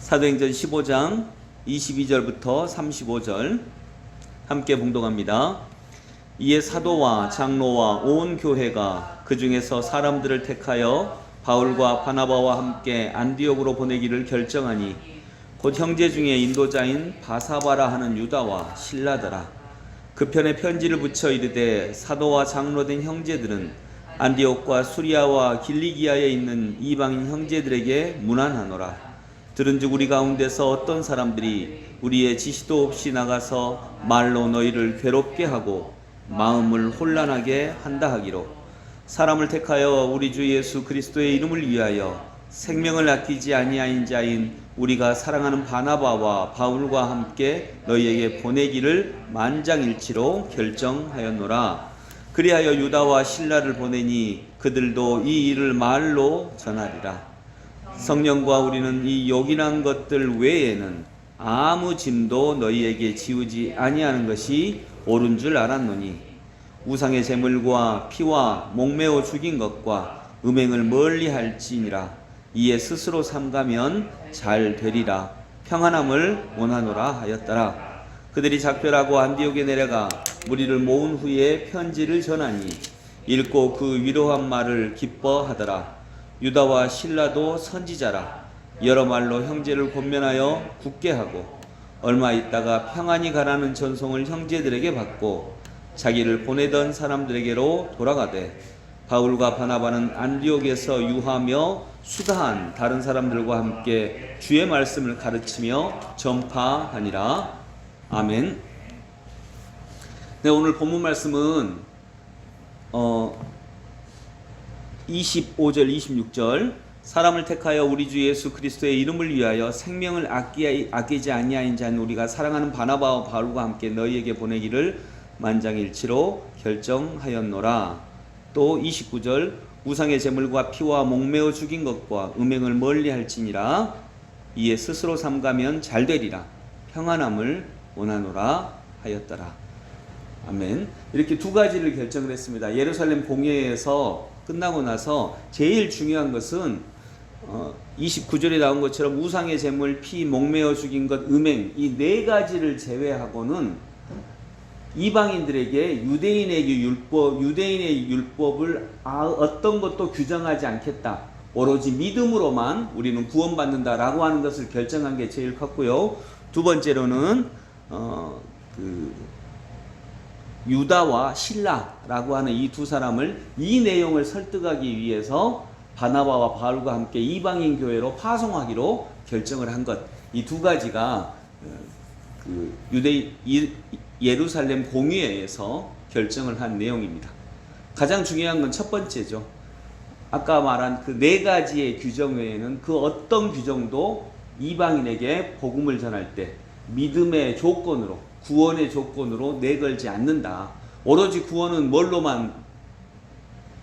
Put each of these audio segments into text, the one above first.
사도행전 15장 22절부터 35절 함께 봉독합니다. 이에 사도와 장로와 온 교회가 그 중에서 사람들을 택하여 바울과 바나바와 함께 안디옥으로 보내기를 결정하니 곧 형제 중에 인도자인 바사바라 하는 유다와 실라더라. 그 편에 편지를 붙여 이르되 사도와 장로된 형제들은 안디옥과 수리아와 길리기아에 있는 이방인 형제들에게 문안하노라. 들은즉 우리 가운데서 어떤 사람들이 우리의 지시도 없이 나가서 말로 너희를 괴롭게 하고 마음을 혼란하게 한다 하기로 사람을 택하여 우리 주 예수 그리스도의 이름을 위하여 생명을 아끼지 아니하인 자인 우리가 사랑하는 바나바와 바울과 함께 너희에게 보내기를 만장일치로 결정하였노라. 그리하여 유다와 실라를 보내니 그들도 이 일을 말로 전하리라. 성령과 우리는 이 요긴한 것들 외에는 아무 짐도 너희에게 지우지 아니하는 것이 옳은 줄 알았노니 우상의 제물과 피와 목매어 죽인 것과 음행을 멀리 할지니라. 이에 스스로 삼가면 잘 되리라. 평안함을 원하노라 하였더라. 그들이 작별하고 안디옥에 내려가 무리를 모은 후에 편지를 전하니 읽고 그 위로한 말을 기뻐하더라. 유다와 실라도 선지자라. 여러 말로 형제를 권면하여 굳게 하고 얼마 있다가 평안히 가라는 전송을 형제들에게 받고 자기를 보내던 사람들에게로 돌아가되 바울과 바나바는 안디옥에서 유하며 수다한 다른 사람들과 함께 주의 말씀을 가르치며 전파하니라. 아멘. 네, 오늘 본문 말씀은 25절 26절 사람을 택하여 우리 주 예수 그리스도의 이름을 위하여 생명을 아끼지 아니하인 자는 우리가 사랑하는 바나바와 바울과 함께 너희에게 보내기를 만장일치로 결정하였노라. 또 29절 우상의 제물과 피와 목매어 죽인 것과 음행을 멀리할지니라. 이에 스스로 삼가면 잘 되리라. 평안함을 원하노라 하였더라. 아멘. 이렇게 두 가지를 결정을 했습니다. 예루살렘 공회에서 끝나고 나서 제일 중요한 것은 29절에 나온 것처럼 우상의 제물, 피, 목매어 죽인 것, 음행 이 네 가지를 제외하고는 이방인들에게 유대인의 율법을 어떤 것도 규정하지 않겠다. 오로지 믿음으로만 우리는 구원받는다라고 하는 것을 결정한 게 제일 컸고요. 두 번째로는 유다와 실라라고 하는 이 두 사람을 이 내용을 설득하기 위해서 바나바와 바울과 함께 이방인 교회로 파송하기로 결정을 한 것. 이 두 가지가 예루살렘 공의회에서 결정을 한 내용입니다. 가장 중요한 건 첫 번째죠. 아까 말한 그 네 가지의 규정 외에는 그 어떤 규정도 이방인에게 복음을 전할 때 믿음의 조건으로, 구원의 조건으로 내걸지 않는다. 오로지 구원은 뭘로만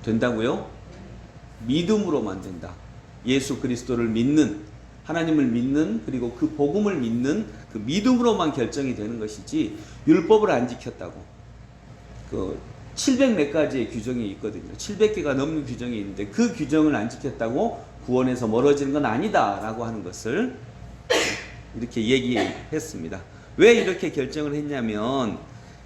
된다고요? 믿음으로만 된다. 예수 그리스도를 믿는, 하나님을 믿는, 그리고 그 복음을 믿는 그 믿음으로만 결정이 되는 것이지 율법을 안 지켰다고 700 몇 가지의 규정이 있거든요. 700개가 넘는 규정이 있는데 그 규정을 안 지켰다고 구원에서 멀어지는 건 아니다 라고 하는 것을 이렇게 얘기했습니다. 왜 이렇게 결정을 했냐면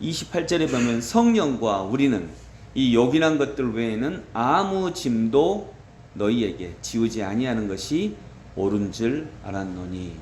28절에 보면 성령과 우리는 이 요긴한 것들 외에는 아무 짐도 너희에게 지우지 아니하는 것이 옳은 줄 알았노니.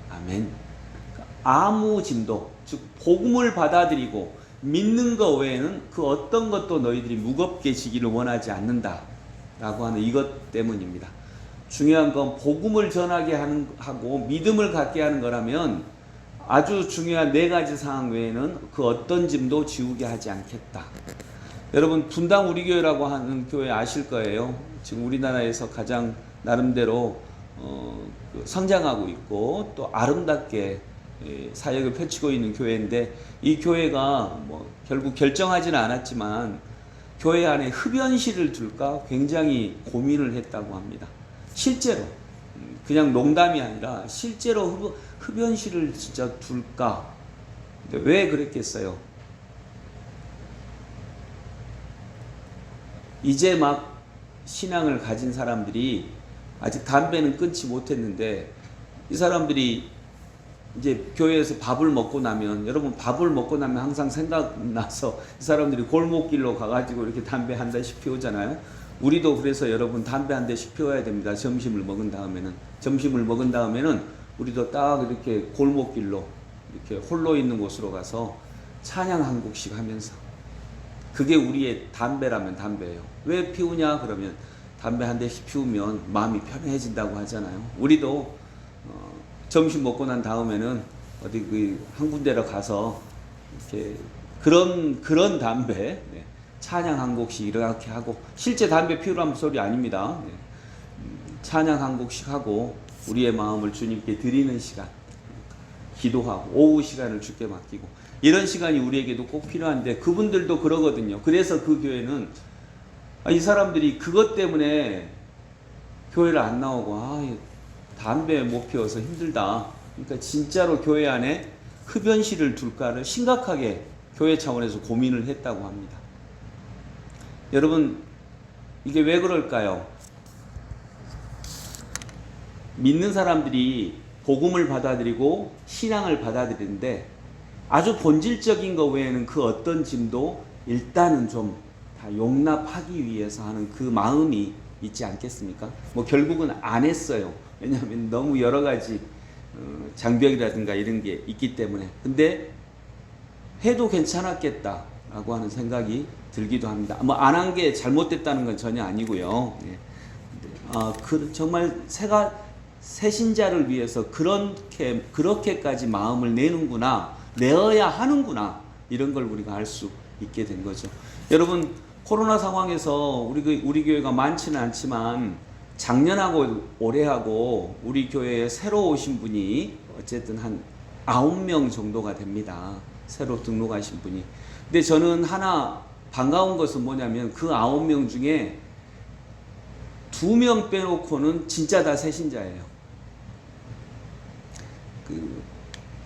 아멘. 아무 짐도, 즉 복음을 받아들이고 믿는 것 외에는 그 어떤 것도 너희들이 무겁게 지기를 원하지 않는다 라고 하는 이것 때문입니다. 중요한 건 복음을 전하게 하고 믿음을 갖게 하는 거라면 아주 중요한 네 가지 사항 외에는 그 어떤 짐도 지우게 하지 않겠다. 여러분, 분당 우리 교회라고 하는 교회 아실 거예요. 지금 우리나라에서 가장 나름대로 성장하고 있고 또 아름답게 사역을 펼치고 있는 교회인데, 이 교회가 결국 결정하지는 않았지만 교회 안에 흡연실을 둘까 굉장히 고민을 했다고 합니다. 실제로 그냥 농담이 아니라 실제로 흡연실을 진짜 둘까? 근데 왜 그랬겠어요? 이제 막 신앙을 가진 사람들이 아직 담배는 끊지 못했는데 이 사람들이 이제 교회에서 밥을 먹고 나면, 여러분 밥을 먹고 나면 항상 생각나서 이 사람들이 골목길로 가가지고 이렇게 담배 한 대씩 피우잖아요. 우리도 그래서 여러분 담배 한 대씩 피워야 됩니다. 점심을 먹은 다음에는 우리도 딱 이렇게 골목길로 이렇게 홀로 있는 곳으로 가서 찬양 한 곡씩 하면서, 그게 우리의 담배라면 담배예요. 왜 피우냐 그러면 담배 한 대씩 피우면 마음이 편해진다고 하잖아요. 우리도 점심 먹고 난 다음에는 어디 그 한 군데로 가서 이렇게 그런 담배, 찬양 한 곡씩 이렇게 하고, 실제 담배 피우라는 소리 아닙니다. 찬양 한 곡씩 하고 우리의 마음을 주님께 드리는 시간, 기도하고 오후 시간을 주께 맡기고, 이런 시간이 우리에게도 꼭 필요한데 그분들도 그러거든요. 그래서 그 교회는 이 사람들이 그것 때문에 교회를 안 나오고, 담배 못 피워서 힘들다. 그러니까 진짜로 교회 안에 흡연실을 둘까를 심각하게 교회 차원에서 고민을 했다고 합니다. 여러분, 이게 왜 그럴까요? 믿는 사람들이 복음을 받아들이고 신앙을 받아들이는데 아주 본질적인 것 외에는 그 어떤 짐도 일단은 좀 다 용납하기 위해서 하는 그 마음이 있지 않겠습니까? 뭐 결국은 안 했어요. 왜냐하면 너무 여러 가지 장벽이라든가 이런 게 있기 때문에. 근데 해도 괜찮았겠다라고 하는 생각이 들기도 합니다. 뭐 안 한 게 잘못됐다는 건 전혀 아니고요. 정말 새 신자를 위해서 그렇게까지 마음을 내어야 하는구나, 이런 걸 우리가 알 수 있게 된 거죠. 여러분, 코로나 상황에서 우리 교회가 많지는 않지만 작년하고 올해하고 우리 교회에 새로 오신 분이 어쨌든 한 9명 정도가 됩니다. 새로 등록하신 분이. 근데 저는 하나 반가운 것은 뭐냐면 그 9명 중에 2명 빼놓고는 진짜 다 새신자예요.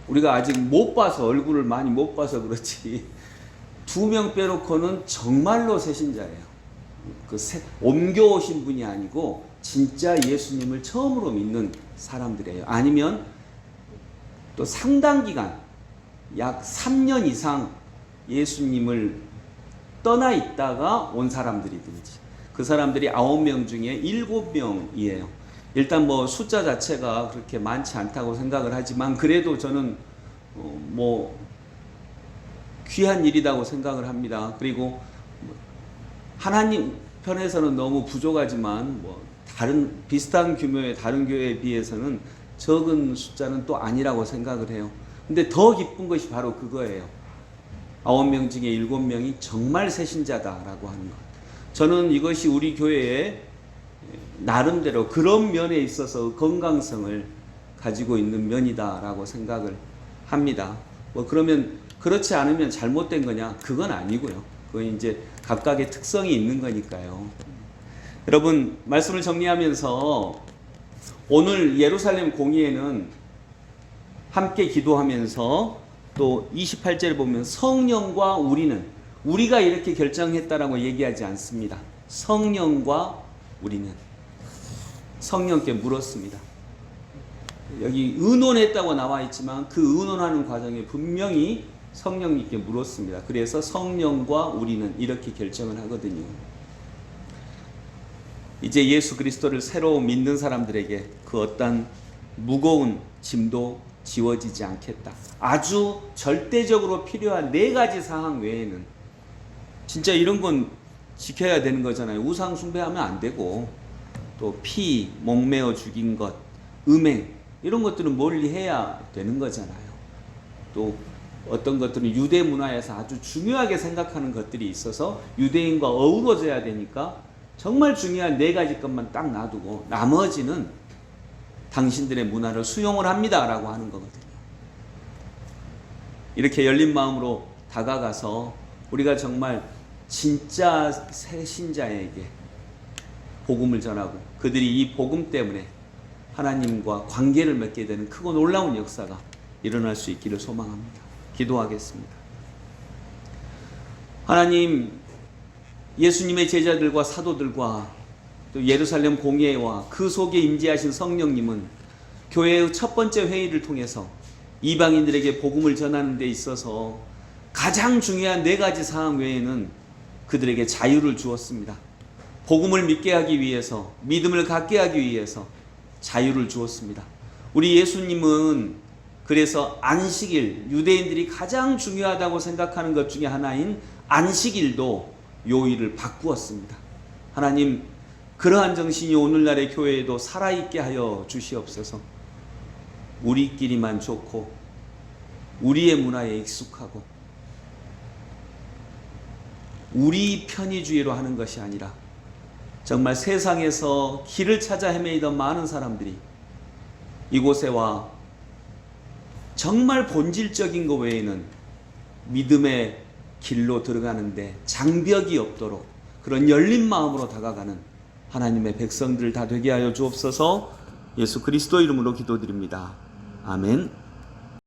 우리가 아직 얼굴을 많이 못 봐서 그렇지 2명 빼놓고는 정말로 새신자예요. 옮겨오신 분이 아니고 진짜 예수님을 처음으로 믿는 사람들이에요. 아니면 또 상당 기간, 약 3년 이상 예수님을 떠나 있다가 온 사람들이든지, 그 사람들이 9명 중에 7명이에요. 일단 뭐 숫자 자체가 그렇게 많지 않다고 생각을 하지만 그래도 저는 귀한 일이라고 생각을 합니다. 그리고 하나님 편에서는 너무 부족하지만 다른 비슷한 규모의 다른 교회에 비해서는 적은 숫자는 또 아니라고 생각을 해요. 근데 더 기쁜 것이 바로 그거예요. 9명 중에 7명이 정말 새신자다라고 하는 것. 저는 이것이 우리 교회에 나름대로 그런 면에 있어서 건강성을 가지고 있는 면이다라고 생각을 합니다. 그러면 그렇지 않으면 잘못된 거냐? 그건 아니고요. 그건 이제 각각의 특성이 있는 거니까요. 여러분, 말씀을 정리하면서 오늘 예루살렘 공의회는 함께 기도하면서 또 28절에 보면 성령과 우리가 이렇게 결정했다라고 얘기하지 않습니다. 성령과 우리는 성령께 물었습니다. 여기 의논했다고 나와 있지만 그 의논하는 과정에 분명히 성령님께 물었습니다. 그래서 성령과 우리는 이렇게 결정을 하거든요. 이제 예수 그리스도를 새로 믿는 사람들에게 그 어떤 무거운 짐도 지워지지 않겠다. 아주 절대적으로 필요한 4가지 사항 외에는 진짜 이런 건 지켜야 되는 거잖아요. 우상 숭배하면 안 되고, 또 피, 목매어 죽인 것, 음행, 이런 것들은 멀리 해야 되는 거잖아요. 또 어떤 것들은 유대 문화에서 아주 중요하게 생각하는 것들이 있어서 유대인과 어우러져야 되니까 정말 중요한 4가지 것만 딱 놔두고 나머지는 당신들의 문화를 수용을 합니다 라고 하는 거거든요. 이렇게 열린 마음으로 다가가서 우리가 정말 진짜 새 신자에게 복음을 전하고 그들이 이 복음 때문에 하나님과 관계를 맺게 되는 크고 놀라운 역사가 일어날 수 있기를 소망합니다. 기도하겠습니다. 하나님, 예수님의 제자들과 사도들과 또 예루살렘 공예와 그 속에 임재하신 성령님은 교회의 첫 번째 회의를 통해서 이방인들에게 복음을 전하는 데 있어서 가장 중요한 4가지 사항 외에는 그들에게 자유를 주었습니다. 복음을 믿게 하기 위해서, 믿음을 갖게 하기 위해서 자유를 주었습니다. 우리 예수님은 그래서 안식일, 유대인들이 가장 중요하다고 생각하는 것 중에 하나인 안식일도 요일을 바꾸었습니다. 하나님, 그러한 정신이 오늘날의 교회에도 살아있게 하여 주시옵소서. 우리끼리만 좋고 우리의 문화에 익숙하고 우리 편의주의로 하는 것이 아니라 정말 세상에서 길을 찾아 헤매이던 많은 사람들이 이곳에 와 정말 본질적인 것 외에는 믿음의 길로 들어가는데 장벽이 없도록 그런 열린 마음으로 다가가는 하나님의 백성들 다 되게 하여 주옵소서. 예수 그리스도 이름으로 기도드립니다. 아멘.